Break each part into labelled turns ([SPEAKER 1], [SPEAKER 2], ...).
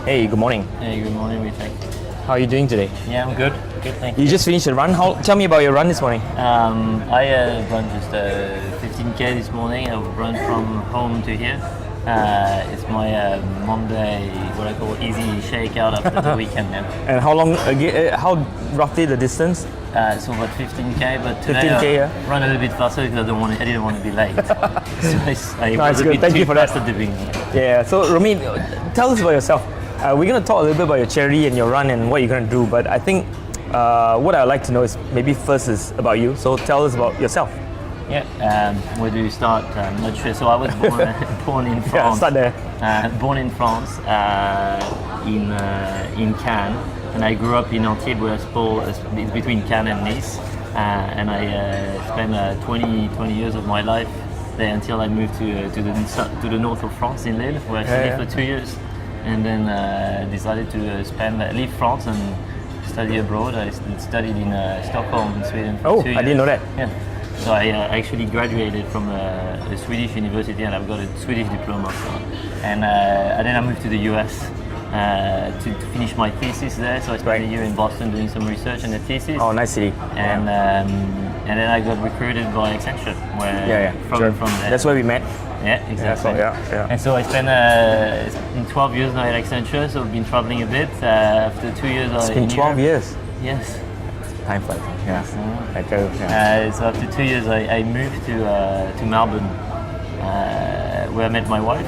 [SPEAKER 1] Hey, good morning.
[SPEAKER 2] Hey, good morning, Richard.
[SPEAKER 1] How are you doing today?
[SPEAKER 2] Yeah, I'm good. Good, thank
[SPEAKER 1] You just finished a run. Tell me about your run this morning.
[SPEAKER 2] I run just 15k this morning. I've run from home to here. It's my Monday, what I call easy shakeout after the weekend now.
[SPEAKER 1] And how long? How roughly the distance?
[SPEAKER 2] So about 15k, but today
[SPEAKER 1] 15K,
[SPEAKER 2] I
[SPEAKER 1] yeah.
[SPEAKER 2] run a little bit faster because I didn't want to be late. So I
[SPEAKER 1] No,
[SPEAKER 2] was
[SPEAKER 1] it's
[SPEAKER 2] a
[SPEAKER 1] good.
[SPEAKER 2] bit
[SPEAKER 1] Thank
[SPEAKER 2] too
[SPEAKER 1] you for that.
[SPEAKER 2] fast at the beginning.
[SPEAKER 1] Yeah. So Romain, tell us about yourself. We're gonna talk a little bit about your charity and your run and what you're gonna do. But I think what I'd like to know is maybe first is about you. So tell us about yourself.
[SPEAKER 2] Yeah, where do you start? I'm not sure. So I was born in France.
[SPEAKER 1] Yeah, start there.
[SPEAKER 2] Born in France, in Cannes, and I grew up in Antibes, where it's between Cannes and Nice, and I spent 20 years of my life there until I moved to the north of France in Lille, where I lived for 2 years, and then decided to leave France and study abroad. I studied in Stockholm, in Sweden. For 2 years.
[SPEAKER 1] I didn't know that.
[SPEAKER 2] Yeah. So I actually graduated from a Swedish university, and I've got a Swedish diploma. And then I moved to the US to finish my thesis there. So I spent a year in Boston doing some research on the thesis.
[SPEAKER 1] Oh, nice city.
[SPEAKER 2] And then I got recruited by Accenture. From there.
[SPEAKER 1] That's where we met.
[SPEAKER 2] Yeah, exactly.
[SPEAKER 1] Yeah.
[SPEAKER 2] And so I spent in 12 years now at Accenture. So I've been traveling a bit. After 2 years,
[SPEAKER 1] It's been 12 years.
[SPEAKER 2] Yes.
[SPEAKER 1] Time flies. Yeah. I tell you.
[SPEAKER 2] So after 2 years, I moved to Melbourne, where I met my wife.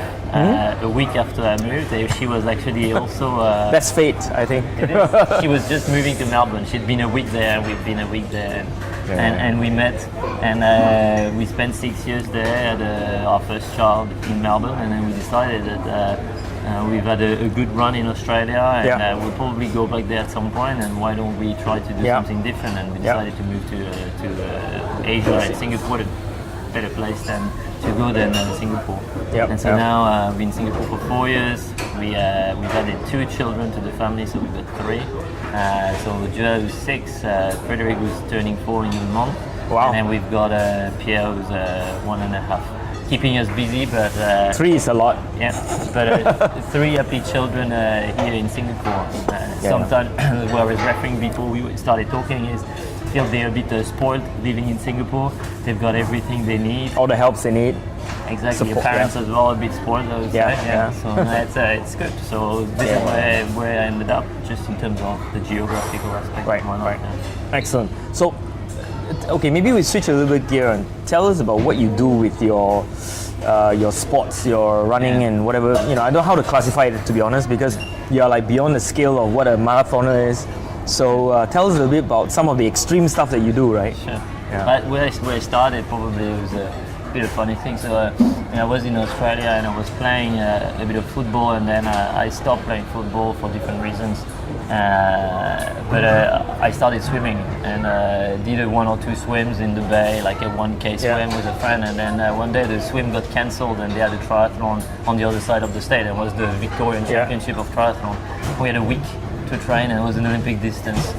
[SPEAKER 2] A week after I moved, she was actually also.
[SPEAKER 1] That's fate, I think.
[SPEAKER 2] It is. She was just moving to Melbourne. She'd been a week there, and we'd been a week there, and we met, and we spent 6 years there. Had our first child in Melbourne, and then we decided that. We've had a good run in Australia, and we'll probably go back there at some point. And why don't we try to do something different? And we decided to move to Asia and Singapore, a better place to go than Singapore. And so now I've been in Singapore for 4 years. We've added 2 children to the family, so we've got 3. So Joe who's 6, Frederick who's turning 4 in a month, and then we've got Pierre who's 1.5. Keeping us busy, but
[SPEAKER 1] 3 is a lot.
[SPEAKER 2] Yeah, but 3 happy children here in Singapore. Sometimes, where I was referring before we started talking, is feel they're a bit spoiled living in Singapore. They've got everything they need,
[SPEAKER 1] all the helps they need.
[SPEAKER 2] Exactly, your parents as well, a bit spoiled, I would say. So it's good. So this is where I ended up, just in terms of the geographical aspect.
[SPEAKER 1] Right. Excellent. So. Okay, maybe we switch a little bit gear and tell us about what you do with your sports, your running and whatever. I don't know how to classify it, to be honest, because you're like beyond the scale of what a marathoner is. So tell us a little bit about some of the extreme stuff that you do, right?
[SPEAKER 2] Sure. But where I started, probably it was a bit of a funny thing. So I was in Australia and I was playing a bit of football, and then I stopped playing football for different reasons. But I started swimming and did 1 or 2 swims in the bay, like a 1K swim with a friend, and then one day the swim got cancelled and they had a triathlon on the other side of the state. It was the Victorian Championship of Triathlon. We had a week to train, and it was an Olympic distance.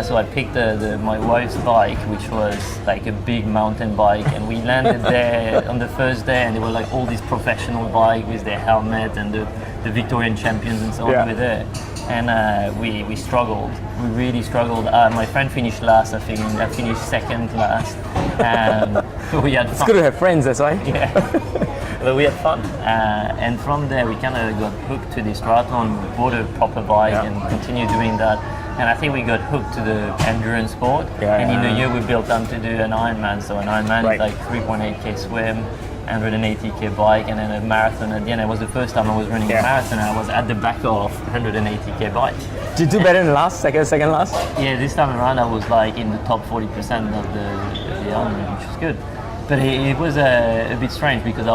[SPEAKER 2] So I picked my wife's bike, which was like a big mountain bike, and we landed there on the first day, and there were like all these professional bikes with their helmet and the Victorian champions and so on were there. And we struggled. We really struggled. My friend finished last. I finished second last. We had fun.
[SPEAKER 1] It's good to have friends, that's why.
[SPEAKER 2] Yeah. But we had fun. And from there, we kind of got hooked to this triathlon. We bought a proper bike and continued doing that. And I think we got hooked to the endurance sport. And in a year, we built up to do an Ironman. So an Ironman is like 3.8K swim, 180K bike, and then a marathon at the end. It was the first time I was running a marathon, and I was at the back of 180K bike.
[SPEAKER 1] Did you do better than last? Second last?
[SPEAKER 2] Yeah, this time around I was like in the top 40% of the Ironman, which was good. But it was a bit strange because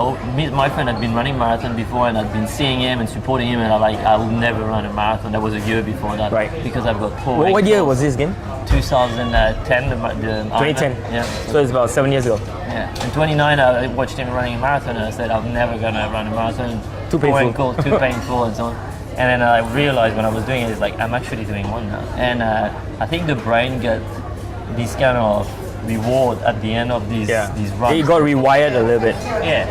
[SPEAKER 2] my friend had been running marathon before, and I'd been seeing him and supporting him, and I would never run a marathon. That was a year before that, because I've got poor
[SPEAKER 1] What year was this again?
[SPEAKER 2] 2010.
[SPEAKER 1] 2010.
[SPEAKER 2] Yeah.
[SPEAKER 1] So it's about 7 years ago.
[SPEAKER 2] Yeah. In 29, I watched him running a marathon, and I said I'm never gonna run a marathon.
[SPEAKER 1] Too painful.
[SPEAKER 2] Too painful, and so on. And then I realized when I was doing it, it's like I'm actually doing one now. And I think the brain got this kind of reward at the end of these runs.
[SPEAKER 1] It got rewired a little bit.
[SPEAKER 2] Yeah,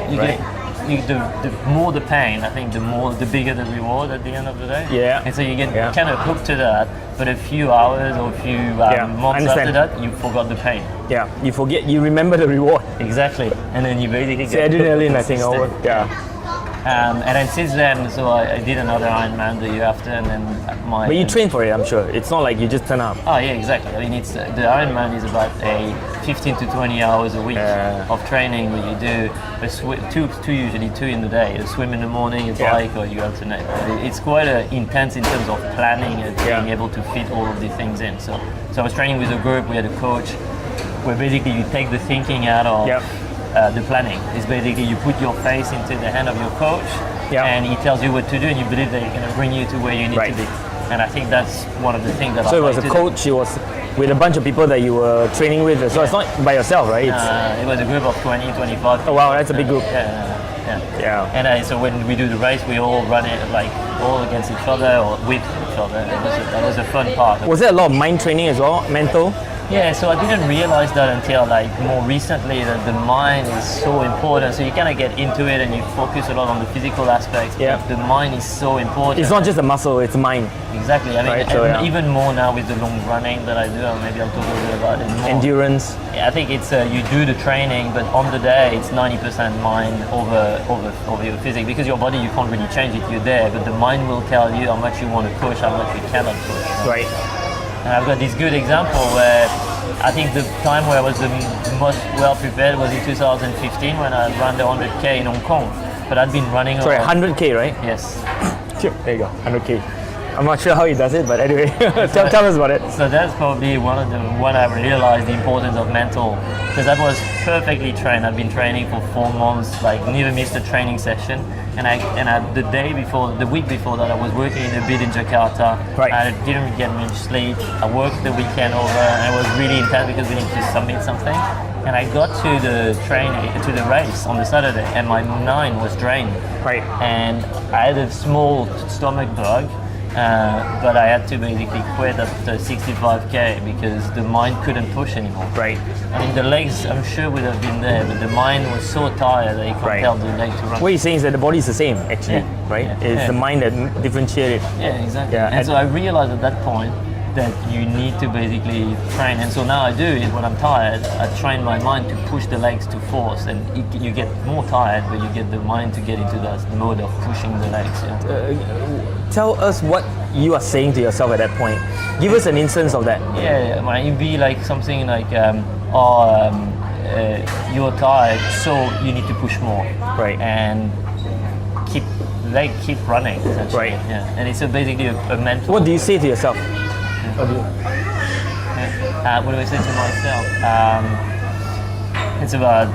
[SPEAKER 2] the more the pain, I think the bigger the reward at the end of the day.
[SPEAKER 1] Yeah.
[SPEAKER 2] And so you get
[SPEAKER 1] Yeah.
[SPEAKER 2] kind of hooked to that, but a few hours or a few months after
[SPEAKER 1] understand.
[SPEAKER 2] that, you forgot the pain.
[SPEAKER 1] Yeah, you remember the reward.
[SPEAKER 2] Exactly. And then you basically
[SPEAKER 1] It's
[SPEAKER 2] get
[SPEAKER 1] adrenaline, I think. Yeah.
[SPEAKER 2] And then since then, so I did another Ironman the year after, and then my.
[SPEAKER 1] But you train for it, I'm sure. It's not like you just turn up.
[SPEAKER 2] Oh yeah, exactly. I mean, it's the Ironman is about a 15 to 20 hours a week of training where you do usually two in the day. You swim in the morning, you bike, or you alternate. It's quite intense in terms of planning and being able to fit all of these things in. So I was training with a group. We had a coach, where basically you take the thinking out of. The planning is basically you put your face into the hand of your coach, and he tells you what to do, and you believe that he's going to bring you to where you need to be. And I think that's one of the things that.
[SPEAKER 1] So it was a coach. It was with a bunch of people that you were training with. So it's not by yourself, right?
[SPEAKER 2] It was a group of 20, 25.
[SPEAKER 1] Oh wow, that's a big group.
[SPEAKER 2] Yeah. And so when we do the race, we all run it like all against each other or with each other. That was a fun part.
[SPEAKER 1] Was there a lot of mind training as well, mental?
[SPEAKER 2] Yeah, so I didn't realize that until like more recently that the mind is so important. So you kind of get into it and you focus a lot on the physical aspects.
[SPEAKER 1] Yeah.
[SPEAKER 2] But the mind is so important.
[SPEAKER 1] It's not just a muscle; it's mind.
[SPEAKER 2] Exactly. I mean,
[SPEAKER 1] Right, so,
[SPEAKER 2] even more now with the long running that I do. Or maybe I'll talk a little bit about it more.
[SPEAKER 1] Endurance.
[SPEAKER 2] Yeah, I think it's you do the training, but on the day it's 90% mind over your physics, because your body you can't really change it. You're there, but the mind will tell you how much you want to push, how much you cannot push.
[SPEAKER 1] Right.
[SPEAKER 2] And I've got this good example where I think the time where I was the most well prepared was in 2015 when I ran the 100K in Hong Kong. But I'd been running.
[SPEAKER 1] Sorry, 100K, right?
[SPEAKER 2] Yes.
[SPEAKER 1] There you go, 100K. I'm not sure how he does it, but anyway, tell us about it.
[SPEAKER 2] So that's probably when I realized the importance of mental, because I was perfectly trained. I've been training for 4 months, like never missed a training session. And the week before that, I was working in a bid in Jakarta.
[SPEAKER 1] Right.
[SPEAKER 2] I didn't get much sleep. I worked the weekend over, and it was really intense because we needed to submit something. And I got to the race on the Saturday, and my mind was drained.
[SPEAKER 1] Right.
[SPEAKER 2] And I had a small stomach bug. But I had to basically quit after 65K because the mind couldn't push anymore.
[SPEAKER 1] Right.
[SPEAKER 2] I mean, the legs, I'm sure, would have been there, but the mind was so tired that it couldn't tell the leg to run.
[SPEAKER 1] What you're saying is that the body is the same, actually, right? It's the mind that differentiates it.
[SPEAKER 2] Yeah, exactly.
[SPEAKER 1] Yeah,
[SPEAKER 2] and so I realized at that point that you need to basically train. And so now I do it when I'm tired. I train my mind to push the legs to force, and you get more tired, but you get the mind to get into that mode of pushing the legs.
[SPEAKER 1] Tell us what you are saying to yourself at that point. Give us an instance of that.
[SPEAKER 2] Yeah, might be like something like, you're tired, so you need to push more.
[SPEAKER 1] Right.
[SPEAKER 2] And keep running, essentially.
[SPEAKER 1] Right.
[SPEAKER 2] Yeah. And it's basically a mental.
[SPEAKER 1] What do you say to yourself?
[SPEAKER 2] What do I say to myself? It's about,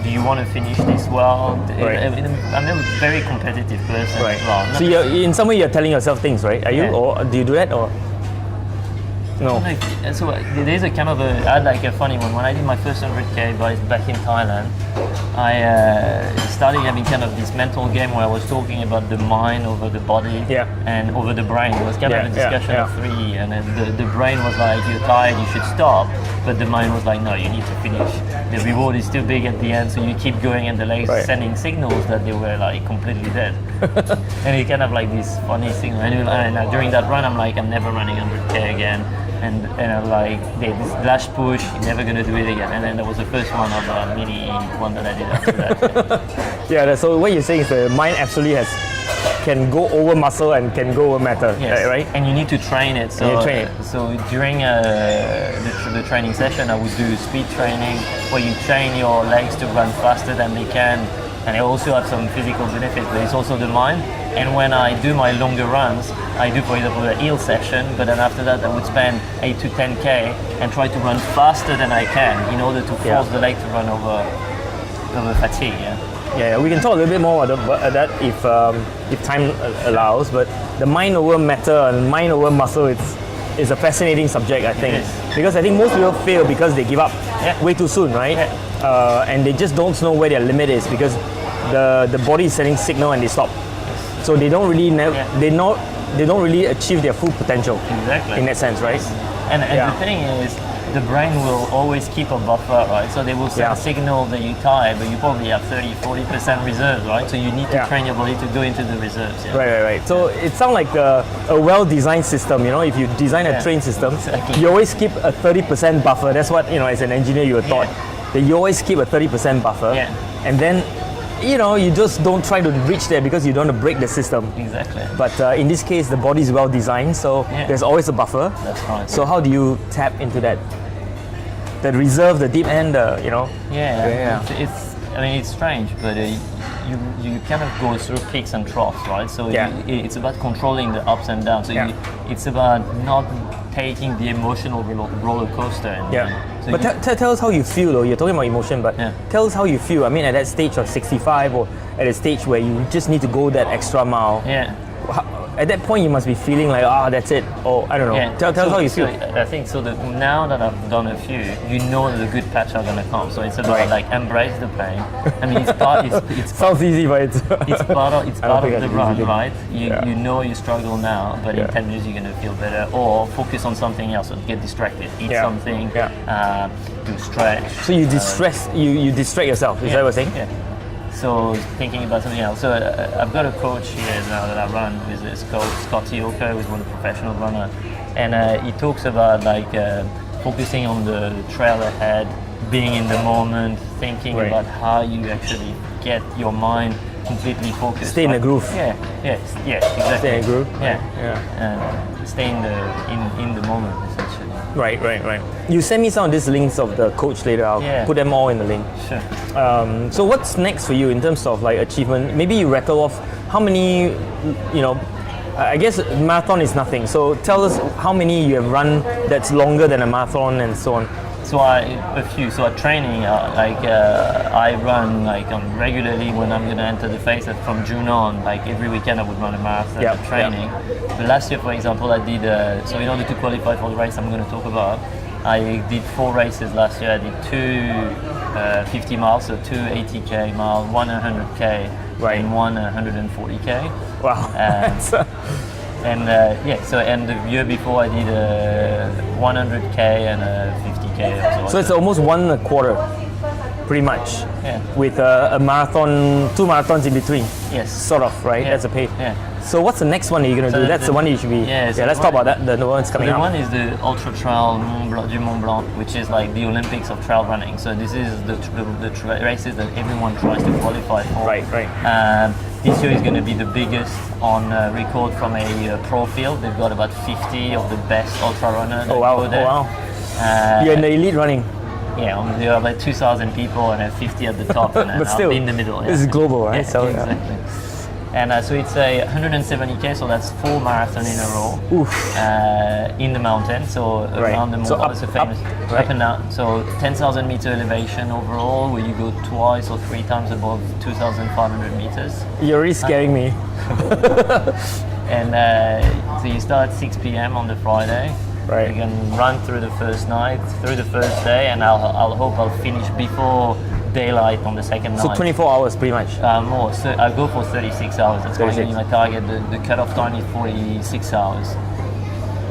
[SPEAKER 2] do you want to finish this well?
[SPEAKER 1] Right.
[SPEAKER 2] I'm a very competitive person as well.
[SPEAKER 1] So in some way you're telling yourself things, right? Are you, or do you do that, or no?
[SPEAKER 2] So there's a kind of I had like a funny one. When I did my first 100K back in Thailand, I started having kind of this mental game where I was talking about the mind over the body and over the brain. It was kind of a discussion of 3, and then the brain was like, you're tired, you should stop. But the mind was like, no, you need to finish. The reward is too big at the end, so you keep going, and the legs sending signals that they were like completely dead. And it kind of like this funny signal. And during that run, I'm like, I'm never running 100K again. And I'm like, this lash push, you're never gonna do it again. And then that was the first one of a mini one that I did after that.
[SPEAKER 1] So what you're saying is the mind absolutely can go over muscle and can go over matter, right?
[SPEAKER 2] And you need to train it. So, so during the training session, I would do speed training where you train your legs to run faster than they can. And I also have some physical benefits, but it's also the mind. And when I do my longer runs, I do, for example, a heel session, but then after that I would spend 8 to 10K and try to run faster than I can in order to force the leg to run over fatigue.
[SPEAKER 1] Yeah, we can talk a little bit more about that if time allows, but the mind over matter and mind over muscle, it's a fascinating subject, I think. Because I think most people fail because they give up way too soon, right? And they just don't know where their limit is because the body is sending signal and they stop. So they don't really they don't really achieve their full potential.
[SPEAKER 2] Exactly.
[SPEAKER 1] In that sense, right?
[SPEAKER 2] And the thing is, the brain will always keep a buffer, right? So they will send a signal that you're tired, but you probably have 30-40% reserves, right? So you need to train your body to go into the reserves. Yeah.
[SPEAKER 1] Right. So it sounds like a well-designed system. You know, if you design a train system, you always keep a 30% buffer. That's what, you know, as an engineer you were taught. That you always keep a 30% buffer.
[SPEAKER 2] Yeah.
[SPEAKER 1] And then, you know, you just don't try to reach there because you don't want to break the system.
[SPEAKER 2] Exactly.
[SPEAKER 1] But in this case, the body is well designed, so there's always a buffer.
[SPEAKER 2] That's right.
[SPEAKER 1] So how do you tap into that? The reserve, the deep end, you know?
[SPEAKER 2] Yeah. I mean, it's strange, but you kind of go through peaks and troughs, right? So it's about controlling the ups and downs. So it's about not taking the emotional roller coaster. So
[SPEAKER 1] but tell us how you feel, though. You're talking about emotion, but tell us how you feel. I mean, at that stage of 65, or at a stage where you just need to go that extra mile.
[SPEAKER 2] Yeah.
[SPEAKER 1] At that point, you must be feeling like, that's it. Or I don't know.
[SPEAKER 2] Yeah.
[SPEAKER 1] Tell us how you feel.
[SPEAKER 2] I think so. Now that I've done a few, you know the good patch are gonna come. So it's about like embrace the pain. I mean, it's
[SPEAKER 1] sounds easy, but it's
[SPEAKER 2] part of the run, right? You know you struggle now, but in 10 minutes you're gonna feel better. Or focus on something else. Or get distracted. Eat something. Do stretch.
[SPEAKER 1] So you distress. You distract yourself. Is that what you're saying?
[SPEAKER 2] Yeah. So thinking about something else. So I've got a coach here now that I run with this coach, Scotty Oker, who's one professional runner, and he talks about like focusing on the trail ahead, being in the moment, thinking about how you actually get your mind completely focused.
[SPEAKER 1] Stay in the groove.
[SPEAKER 2] Yeah, exactly.
[SPEAKER 1] Stay in the groove.
[SPEAKER 2] And stay in the moment essentially.
[SPEAKER 1] Right. You send me some of these links of the coach later. I'll put them all in the link.
[SPEAKER 2] Sure.
[SPEAKER 1] So what's next for you in terms of like achievement? Maybe you rattle off how many, you know, I guess marathon is nothing. So tell us how many you have run that's longer than a marathon and so on.
[SPEAKER 2] So a few. So at training, I run like regularly when I'm gonna enter the phase. From June on, like every weekend I would run a marathon at training. But last year, for example, I did. So in order to qualify for the race I'm going to talk about, I did 4 races last year. I did 2 50 miles, so 2 80k mile, 1 100k, and 1 140k.
[SPEAKER 1] Wow.
[SPEAKER 2] And the year before I did 100k and 50k.
[SPEAKER 1] So it's almost 1 1/4, pretty much.
[SPEAKER 2] Yeah.
[SPEAKER 1] With a marathon, 2 marathons in between.
[SPEAKER 2] Yes.
[SPEAKER 1] Sort of, right?
[SPEAKER 2] Yeah.
[SPEAKER 1] That's a pace.
[SPEAKER 2] Yeah.
[SPEAKER 1] So what's the next one that you're going to do? That's the one you should be.
[SPEAKER 2] So
[SPEAKER 1] let's talk about that. The one that's coming up.
[SPEAKER 2] The one is the Ultra Trail du Mont Blanc, which is like the Olympics of trail running. So this is the races that everyone tries to qualify for.
[SPEAKER 1] Right.
[SPEAKER 2] This year is going to be the biggest on record from a pro field. They've got about 50 of the best ultra runners.
[SPEAKER 1] Oh wow! You're in the elite running.
[SPEAKER 2] Yeah, there are like 2,000 people and 50 at the top, and
[SPEAKER 1] but still,
[SPEAKER 2] I'll be in the middle.
[SPEAKER 1] This is global, right?
[SPEAKER 2] Yeah, exactly. And so it's a 170k, so that's 4 marathons in a row in the mountain. So around the Mont Blanc, it's a famous up and down. So 10,000 meter elevation overall, where you go twice or 3 times above 2,500 meters.
[SPEAKER 1] You're really scaring me.
[SPEAKER 2] And so you start at 6 p.m. on the Friday.
[SPEAKER 1] Right.
[SPEAKER 2] You can run through the first night, through the first day, and I'll hope I'll finish before daylight on the second night.
[SPEAKER 1] So 24 hours pretty much?
[SPEAKER 2] More. So I'll go for 36 hours. That's going to be my target. The cutoff time is 46 hours.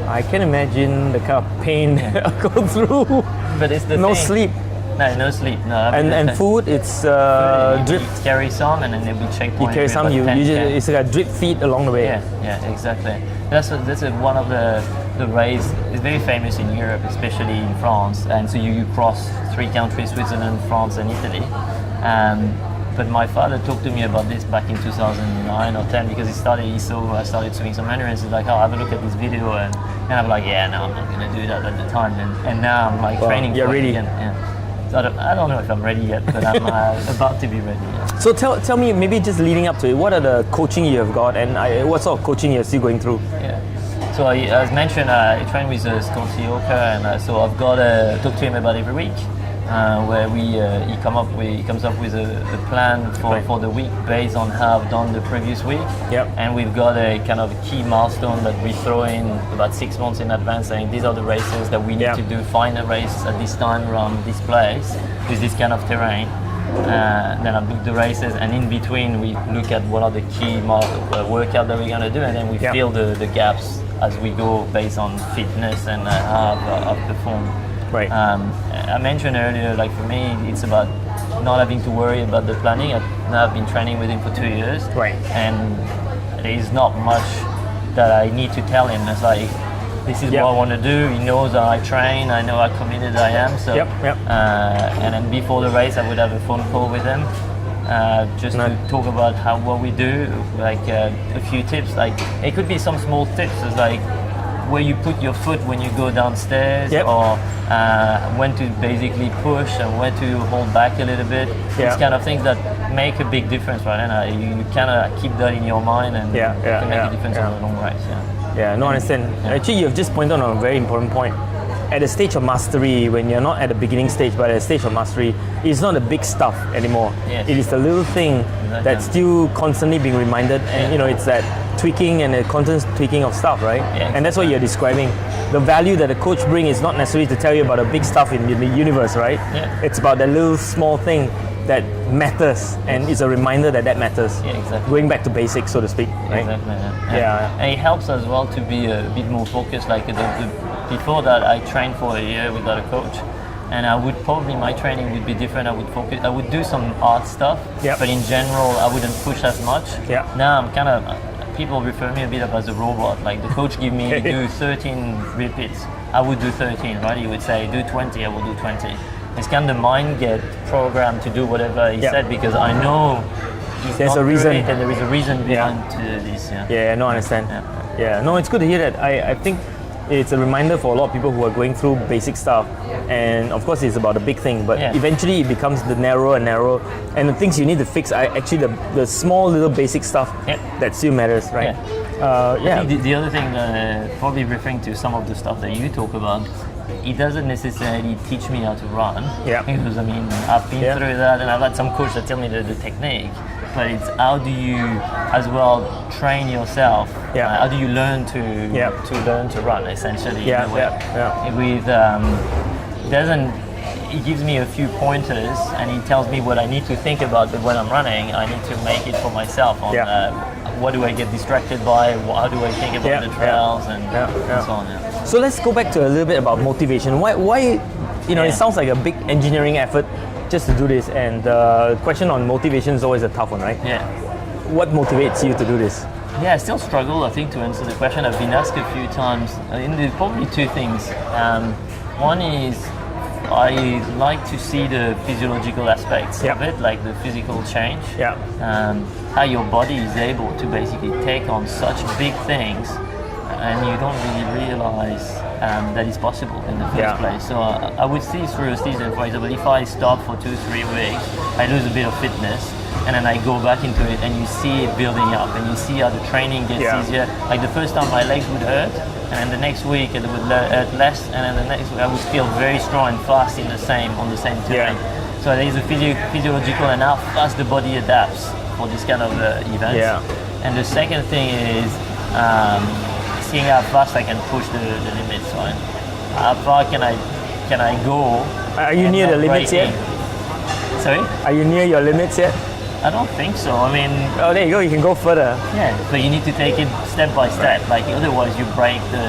[SPEAKER 1] I can imagine the kind of pain I'll go through.
[SPEAKER 2] But it's the
[SPEAKER 1] no
[SPEAKER 2] thing.
[SPEAKER 1] sleep.
[SPEAKER 2] No sleep. No.
[SPEAKER 1] And food, it's drip.
[SPEAKER 2] You carry some, and then there'll be checkpoints.
[SPEAKER 1] You carry some. You usually it's like a drip feed along the way.
[SPEAKER 2] Yeah, exactly. That's one of the race. It's very famous in Europe, especially in France. And so you cross 3 countries: Switzerland, France, and Italy. But my father talked to me about this back in 2009 or 10 because I started swimming some Mandarin. He's like, have a look at this video, and I'm like, I'm not gonna do that at the time. And now I'm like training.
[SPEAKER 1] You're ready.
[SPEAKER 2] So I don't know if I'm ready yet, but I'm about to be ready. Yeah.
[SPEAKER 1] So tell me, maybe just leading up to it, what are the coaching you have got, and what sort of coaching you're still going through?
[SPEAKER 2] Yeah. So as mentioned, I train with Scotty Oker, and so I've got to talk to him about every week, where he comes up with a plan for the week based on how I've done the previous week.
[SPEAKER 1] Yep.
[SPEAKER 2] And we've got a kind of key milestone that we throw in about 6 months in advance, saying these are the races that we need to do. Find a race at this time around this place with this kind of terrain. Then I book the races, and in between we look at what are the key workout that we're going to do, and then we fill the gaps as we go based on fitness and how I've performed.
[SPEAKER 1] Right.
[SPEAKER 2] I mentioned earlier, like for me, it's about not having to worry about the planning. I've been training with him for 2 years,
[SPEAKER 1] Right.
[SPEAKER 2] and there is not much that I need to tell him. It's like, this is
[SPEAKER 1] Yep.
[SPEAKER 2] what I want to do. He knows that I train. I know how committed I am. So,
[SPEAKER 1] Yep.
[SPEAKER 2] and then before the race, I would have a phone call with him, just to talk about what we do, like a few tips. Like it could be some small tips, it's like where you put your foot when you go downstairs,
[SPEAKER 1] Yep.
[SPEAKER 2] or when to basically push and when to hold back a little bit.
[SPEAKER 1] Yeah.
[SPEAKER 2] These kind of things that make a big difference, right? And you kind of keep that in your mind, and
[SPEAKER 1] Yeah, yeah,
[SPEAKER 2] it can make
[SPEAKER 1] yeah,
[SPEAKER 2] a difference
[SPEAKER 1] yeah.
[SPEAKER 2] on the long race. Yeah.
[SPEAKER 1] Yeah, no, I understand. Actually, you've just pointed on a very important point. At the stage of mastery, when you're not at the beginning stage, but at the stage of mastery, it's not the big stuff anymore.
[SPEAKER 2] Yes.
[SPEAKER 1] It is the little thing that's still constantly being reminded, and it's that tweaking and the constant tweaking of stuff, right?
[SPEAKER 2] Yeah,
[SPEAKER 1] And that's what you're describing. The value that a coach brings is not necessarily to tell you about the big stuff in the universe, right?
[SPEAKER 2] Yeah.
[SPEAKER 1] It's about that little small thing that matters, and it's a reminder that matters.
[SPEAKER 2] Yeah, exactly.
[SPEAKER 1] Going back to basics, so to speak, right?
[SPEAKER 2] Exactly.
[SPEAKER 1] Yeah.
[SPEAKER 2] And it helps as well to be a bit more focused. Like before that, I trained for a year without a coach, and I would probably my training would be different. I would do some art stuff,
[SPEAKER 1] Yep.
[SPEAKER 2] but in general, I wouldn't push as much.
[SPEAKER 1] Yeah.
[SPEAKER 2] Now I'm kind of people refer me a bit as a robot. Like the coach give me do 13 repeats, I would do 13. Right? He would say do 20, I will do 20. It's kind of the mind get programmed to do whatever he
[SPEAKER 1] Yeah.
[SPEAKER 2] said, because I know he's
[SPEAKER 1] There's
[SPEAKER 2] not
[SPEAKER 1] a reason.
[SPEAKER 2] doing it, and there is a reason behind this.
[SPEAKER 1] Yeah, no, I understand.
[SPEAKER 2] Yeah.
[SPEAKER 1] Yeah, no, it's good to hear that. I think it's a reminder for a lot of people who are going through basic stuff, and of course it's about the big thing, but
[SPEAKER 2] Yeah.
[SPEAKER 1] eventually it becomes the narrow and narrow, and the things you need to fix are actually the small little basic stuff
[SPEAKER 2] Yeah.
[SPEAKER 1] that still matters, right?
[SPEAKER 2] I think the other thing, probably referring to some of the stuff that you talk about, it doesn't necessarily teach me how to run.
[SPEAKER 1] Yeah.
[SPEAKER 2] Because I mean, I've been
[SPEAKER 1] Yeah.
[SPEAKER 2] through that, and I've had some coaches that tell me the technique. But it's how do you, as well, train yourself?
[SPEAKER 1] Yeah.
[SPEAKER 2] How do you learn to
[SPEAKER 1] Yeah.
[SPEAKER 2] learn to run? Essentially,
[SPEAKER 1] Yeah,
[SPEAKER 2] in a way.
[SPEAKER 1] yeah.
[SPEAKER 2] With doesn't. He gives me a few pointers, and he tells me what I need to think about. But when I'm running, I need to make it for myself. On what do I get distracted by? How do I think about
[SPEAKER 1] Yeah,
[SPEAKER 2] the trails and
[SPEAKER 1] yeah.
[SPEAKER 2] so on? Yeah.
[SPEAKER 1] So let's go back to a little bit about motivation. Why
[SPEAKER 2] Yeah.
[SPEAKER 1] it sounds like a big engineering effort just to do this, and the question on motivation is always a tough one, right?
[SPEAKER 2] Yeah.
[SPEAKER 1] What motivates you to do this?
[SPEAKER 2] Yeah, I still struggle, I think, to answer the question. I've been asked a few times. There's probably two things. One is I like to see the physiological aspects
[SPEAKER 1] Yeah.
[SPEAKER 2] of it, like the physical change.
[SPEAKER 1] Yeah.
[SPEAKER 2] How your body is able to basically take on such big things, and you don't really realize that it's possible in the first
[SPEAKER 1] Yeah.
[SPEAKER 2] place. So I would see through a season, for example, if I stop for 2-3 weeks, I lose a bit of fitness, and then I go back into it, and you see it building up, and you see how the training gets
[SPEAKER 1] Yeah.
[SPEAKER 2] easier. Like the first time my legs would hurt, and then the next week it would hurt less, and then the next week I would feel very strong and fast on the same terrain.
[SPEAKER 1] Yeah.
[SPEAKER 2] So there is a physiological and how fast the body adapts for this kind of events.
[SPEAKER 1] Yeah.
[SPEAKER 2] And the second thing is seeing how fast I can push the limits. Right? How far can I go?
[SPEAKER 1] Are you
[SPEAKER 2] and
[SPEAKER 1] near
[SPEAKER 2] not
[SPEAKER 1] the limits yet?
[SPEAKER 2] breaking? Sorry?
[SPEAKER 1] Are you near your limits yet?
[SPEAKER 2] I don't think so. I mean,
[SPEAKER 1] Oh, there you go. You can go further.
[SPEAKER 2] yeah, but you need to take it step by step. Like otherwise, you break the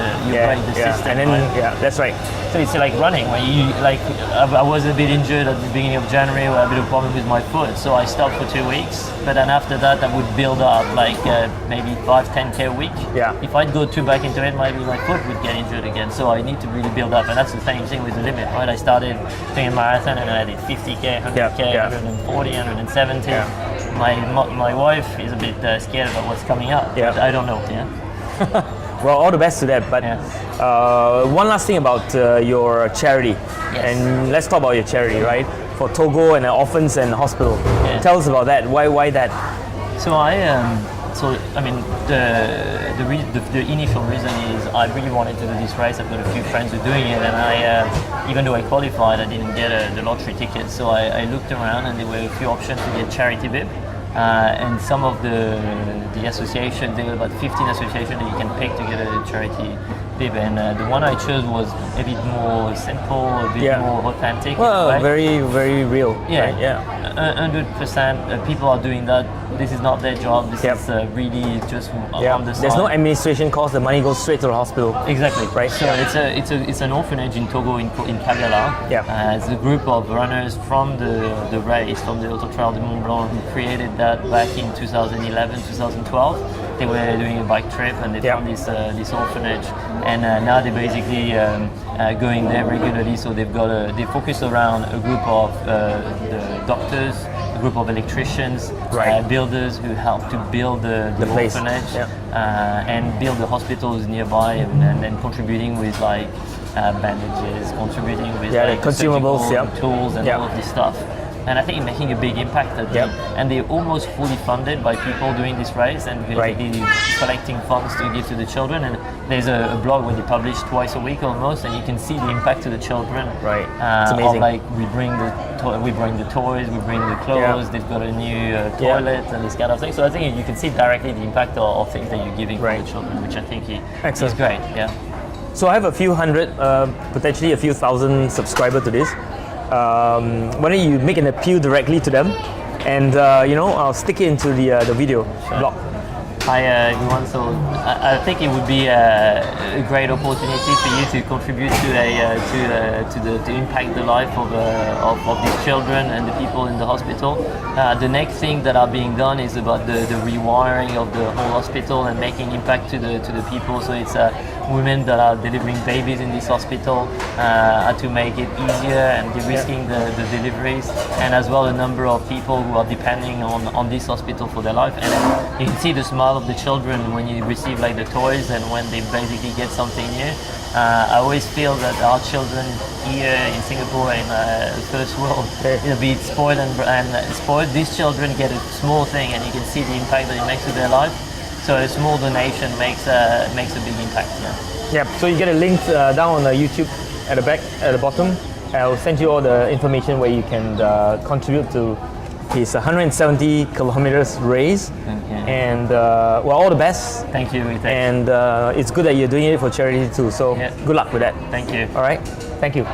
[SPEAKER 2] system.
[SPEAKER 1] And then
[SPEAKER 2] right?
[SPEAKER 1] that's right.
[SPEAKER 2] So it's like running, where you like. I was a bit injured at the beginning of January, with a bit of problem with my foot, so I stopped for 2 weeks. But then after that, I would build up like maybe 5-10K a week.
[SPEAKER 1] Yeah.
[SPEAKER 2] If I'd go too back into it, maybe my foot would get injured again. So I need to really build up, and that's the same thing with the limit, right? I started doing a marathon, and I did 50K, 100K,
[SPEAKER 1] Yeah.
[SPEAKER 2] 140, 170.
[SPEAKER 1] Yeah.
[SPEAKER 2] My wife is a bit scared about what's coming up.
[SPEAKER 1] Yeah.
[SPEAKER 2] But I don't know. Yeah.
[SPEAKER 1] Well, all the best to that. But one last thing about your charity,
[SPEAKER 2] Yes.
[SPEAKER 1] and let's talk about your charity, right? For Togo and the orphans and hospital.
[SPEAKER 2] Yeah.
[SPEAKER 1] Tell us about that. Why that?
[SPEAKER 2] So I mean, the initial reason is I really wanted to do this race. I've got a few friends who are doing it, and even though I qualified, I didn't get the lottery ticket. So I looked around, and there were a few options to get charity bib. And some of the associations, there were about 15 associations that you can pick to get a charity perspective, and the one I chose was a bit more simple, a bit more authentic.
[SPEAKER 1] Well,
[SPEAKER 2] right?
[SPEAKER 1] very real.
[SPEAKER 2] Yeah,
[SPEAKER 1] right? Yeah.
[SPEAKER 2] 100%. People are doing that. This is not their job. This is really just on the side.
[SPEAKER 1] There's no administration cost. The money goes straight to the hospital.
[SPEAKER 2] Exactly.
[SPEAKER 1] Right.
[SPEAKER 2] So it's an orphanage in Togo in Kabbalah.
[SPEAKER 1] Yeah.
[SPEAKER 2] It's a group of runners from the race, from the Ultra Trail du Mont Blanc, who created that back in 2011, 2012. They were doing a bike trip and they found this orphanage, and now they're basically going there regularly. So they focus around a group of the doctors, a group of electricians, builders who help to build the orphanage and build the hospitals nearby, and then contributing with like bandages, contributing with like
[SPEAKER 1] consumables,
[SPEAKER 2] tools and all of this stuff. And I think it's making a big impact at them. And they're almost fully funded by people doing this race and basically collecting funds to give to the children. And there's a blog where they publish twice a week almost, and you can see the impact to the children.
[SPEAKER 1] Right, it's amazing.
[SPEAKER 2] Of like we bring the toys, we bring the clothes. They've got a new toilet and this kind of thing. So I think you can see directly the impact of things that you're giving for the children, which I think is great. Yeah.
[SPEAKER 1] So I have a few hundred, potentially a few thousand subscribers to this. Why don't you make an appeal directly to them, and I'll stick it into the video blog.
[SPEAKER 2] Hi everyone. So I think it would be a great opportunity for you to contribute to impact the life of these children and the people in the hospital. The next thing that are being done is about the rewiring of the whole hospital and making impact to the people. So it's women that are delivering babies in this hospital to make it easier and de-risking the deliveries, and as well a number of people who are depending on this hospital for their life. And you can see the smile of the children when you receive like the toys and when they basically get something new. I always feel that our children here in Singapore, in the first world, be spoiled and spoiled. These children get a small thing, and you can see the impact that it makes to their life. So a small donation makes a big impact.
[SPEAKER 1] Yeah. So you get a link down on the YouTube at the bottom. I'll send you all the information where you can contribute to his 170 kilometers race. And all the best.
[SPEAKER 2] Thank you.
[SPEAKER 1] And it's good that you're doing it for charity too. So good luck with that.
[SPEAKER 2] Thank you.
[SPEAKER 1] All right. Thank you.